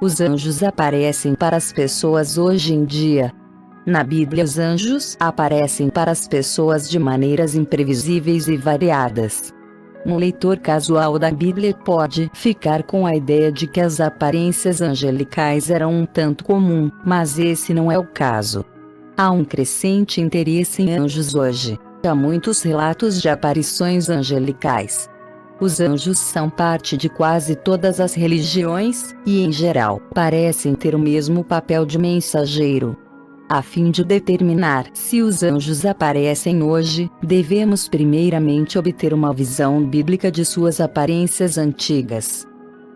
Os anjos aparecem para as pessoas hoje em dia. Na Bíblia, os anjos aparecem para as pessoas de maneiras imprevisíveis e variadas. Um leitor casual da Bíblia pode ficar com a ideia de que as aparências angelicais eram um tanto comum, mas esse não é o caso. Há um crescente interesse em anjos hoje. Há muitos relatos de aparições angelicais. Os anjos são parte de quase todas as religiões, e em geral, parecem ter o mesmo papel de mensageiro. A fim de determinar se os anjos aparecem hoje, devemos primeiramente obter uma visão bíblica de suas aparências antigas.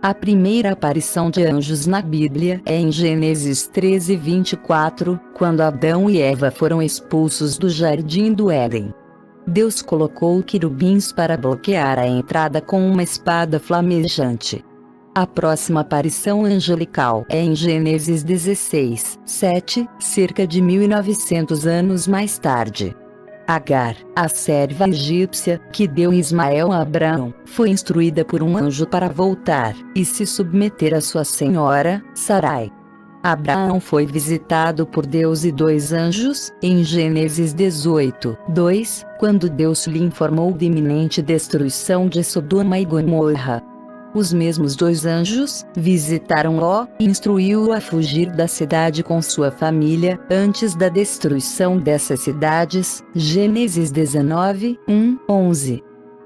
A primeira aparição de anjos na Bíblia é em Gênesis 13:24, quando Adão e Eva foram expulsos do jardim do Éden. Deus colocou querubins para bloquear a entrada com uma espada flamejante. A próxima aparição angelical é em Gênesis 16:7, cerca de 1900 anos mais tarde. Agar, a serva egípcia, que deu Ismael a Abraão, foi instruída por um anjo para voltar e se submeter à sua senhora, Sarai. Abraão foi visitado por Deus e dois anjos, em Gênesis 18:2, quando Deus lhe informou da iminente destruição de Sodoma e Gomorra. Os mesmos dois anjos visitaram Ló e instruiu-o a fugir da cidade com sua família, antes da destruição dessas cidades, Gênesis 19:11.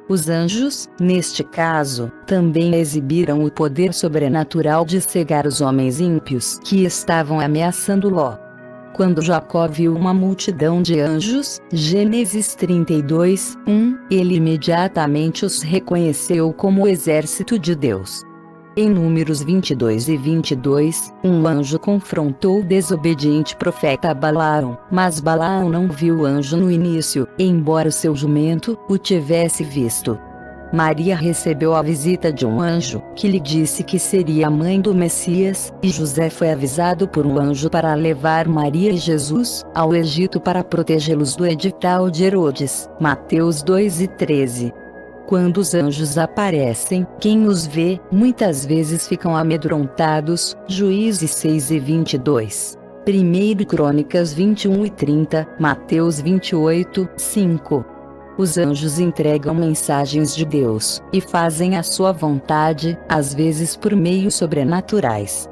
Os anjos, neste caso, também exibiram o poder sobrenatural de cegar os homens ímpios que estavam ameaçando Ló. Quando Jacó viu uma multidão de anjos, Gênesis 32:1, ele imediatamente os reconheceu como o exército de Deus. Em Números 22:22, um anjo confrontou o desobediente profeta Balaão, mas Balaão não viu o anjo no início, embora o seu jumento o tivesse visto. Maria recebeu a visita de um anjo, que lhe disse que seria a mãe do Messias, e José foi avisado por um anjo para levar Maria e Jesus ao Egito para protegê-los do edital de Herodes, Mateus 2:13. Quando os anjos aparecem, quem os vê, muitas vezes ficam amedrontados, Juízes 6:22. 1 Crônicas 21:30, Mateus 28:5. Os anjos entregam mensagens de Deus, e fazem a sua vontade, às vezes por meios sobrenaturais.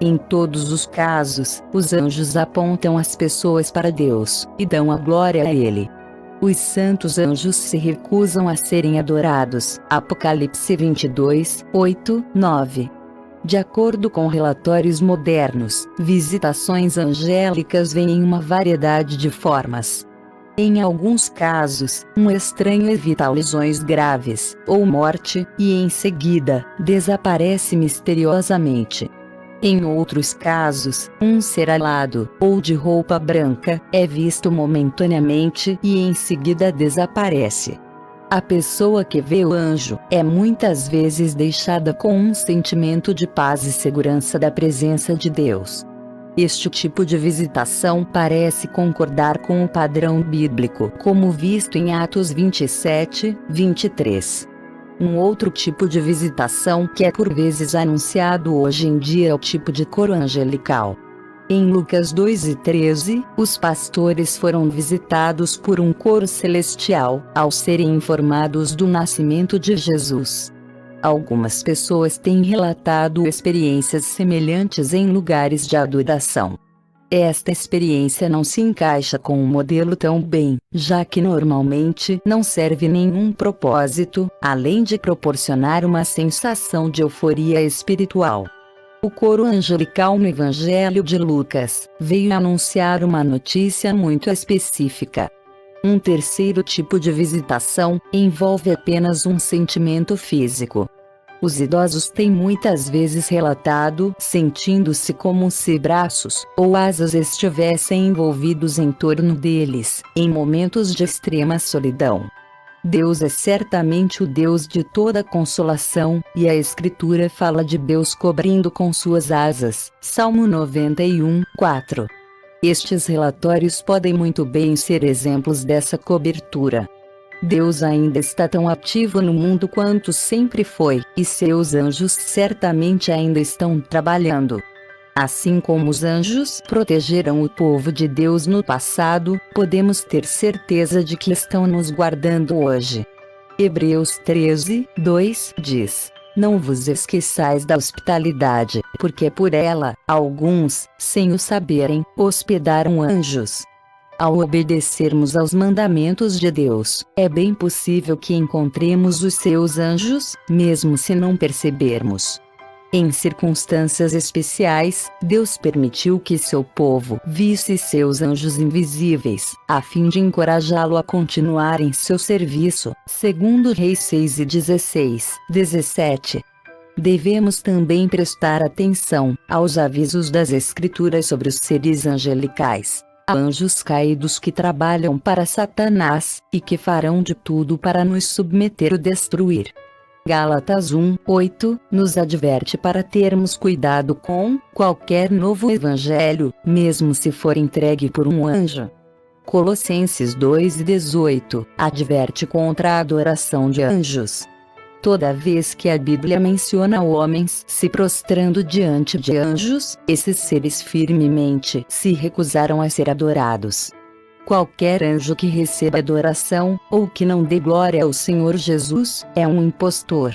Em todos os casos, os anjos apontam as pessoas para Deus, e dão a glória a Ele. Os santos anjos se recusam a serem adorados, Apocalipse 22:8-9. De acordo com relatórios modernos, visitações angélicas vêm em uma variedade de formas. Em alguns casos, um estranho evita lesões graves, ou morte, e em seguida, desaparece misteriosamente. Em outros casos, um ser alado, ou de roupa branca, é visto momentaneamente e em seguida desaparece. A pessoa que vê o anjo, é muitas vezes deixada com um sentimento de paz e segurança da presença de Deus. Este tipo de visitação parece concordar com o padrão bíblico, como visto em Atos 27:23. Um outro tipo de visitação que é por vezes anunciado hoje em dia é o tipo de coro angelical. Em Lucas 2:13, os pastores foram visitados por um coro celestial, ao serem informados do nascimento de Jesus. Algumas pessoas têm relatado experiências semelhantes em lugares de adoração. Esta experiência não se encaixa com o modelo tão bem, já que normalmente não serve nenhum propósito, além de proporcionar uma sensação de euforia espiritual. O coro angelical no Evangelho de Lucas veio anunciar uma notícia muito específica. Um terceiro tipo de visitação envolve apenas um sentimento físico. Os idosos têm muitas vezes relatado sentindo-se como se braços ou asas estivessem envolvidos em torno deles, em momentos de extrema solidão. Deus é certamente o Deus de toda consolação, e a Escritura fala de Deus cobrindo com suas asas, Salmo 91:4. Estes relatórios podem muito bem ser exemplos dessa cobertura. Deus ainda está tão ativo no mundo quanto sempre foi, e seus anjos certamente ainda estão trabalhando. Assim como os anjos protegeram o povo de Deus no passado, podemos ter certeza de que estão nos guardando hoje. Hebreus 13, 2 diz: Não vos esqueçais da hospitalidade, porque por ela, alguns, sem o saberem, hospedaram anjos. Ao obedecermos aos mandamentos de Deus, é bem possível que encontremos os seus anjos, mesmo se não percebermos. Em circunstâncias especiais, Deus permitiu que seu povo visse seus anjos invisíveis, a fim de encorajá-lo a continuar em seu serviço, segundo Reis 6 e 16, 17. Devemos também prestar atenção aos avisos das Escrituras sobre os seres angelicais. Há anjos caídos que trabalham para Satanás, e que farão de tudo para nos submeter ou destruir. Gálatas 1:8 nos adverte para termos cuidado com qualquer novo evangelho, mesmo se for entregue por um anjo. Colossenses 2:18 adverte contra a adoração de anjos. Toda vez que a Bíblia menciona homens se prostrando diante de anjos, esses seres firmemente se recusaram a ser adorados. Qualquer anjo que receba adoração, ou que não dê glória ao Senhor Jesus, é um impostor.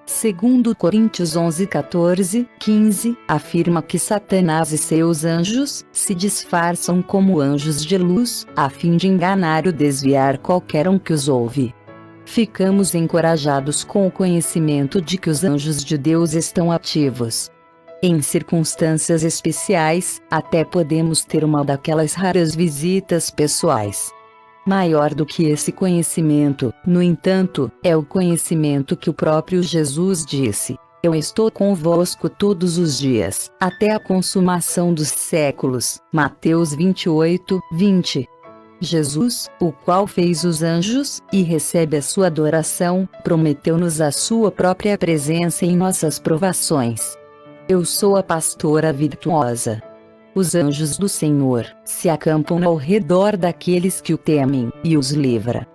Segundo Coríntios 11:14, 15, afirma que Satanás e seus anjos se disfarçam como anjos de luz, a fim de enganar ou desviar qualquer um que os ouve. Ficamos encorajados com o conhecimento de que os anjos de Deus estão ativos. Em circunstâncias especiais, até podemos ter uma daquelas raras visitas pessoais. Maior do que esse conhecimento, no entanto, é o conhecimento que o próprio Jesus disse: Eu estou convosco todos os dias, até a consumação dos séculos. Mateus 28, 20. Jesus, o qual fez os anjos, e recebe a sua adoração, prometeu-nos a sua própria presença em nossas provações. Eu sou a pastora virtuosa. Os anjos do Senhor se acampam ao redor daqueles que o temem, e os livra.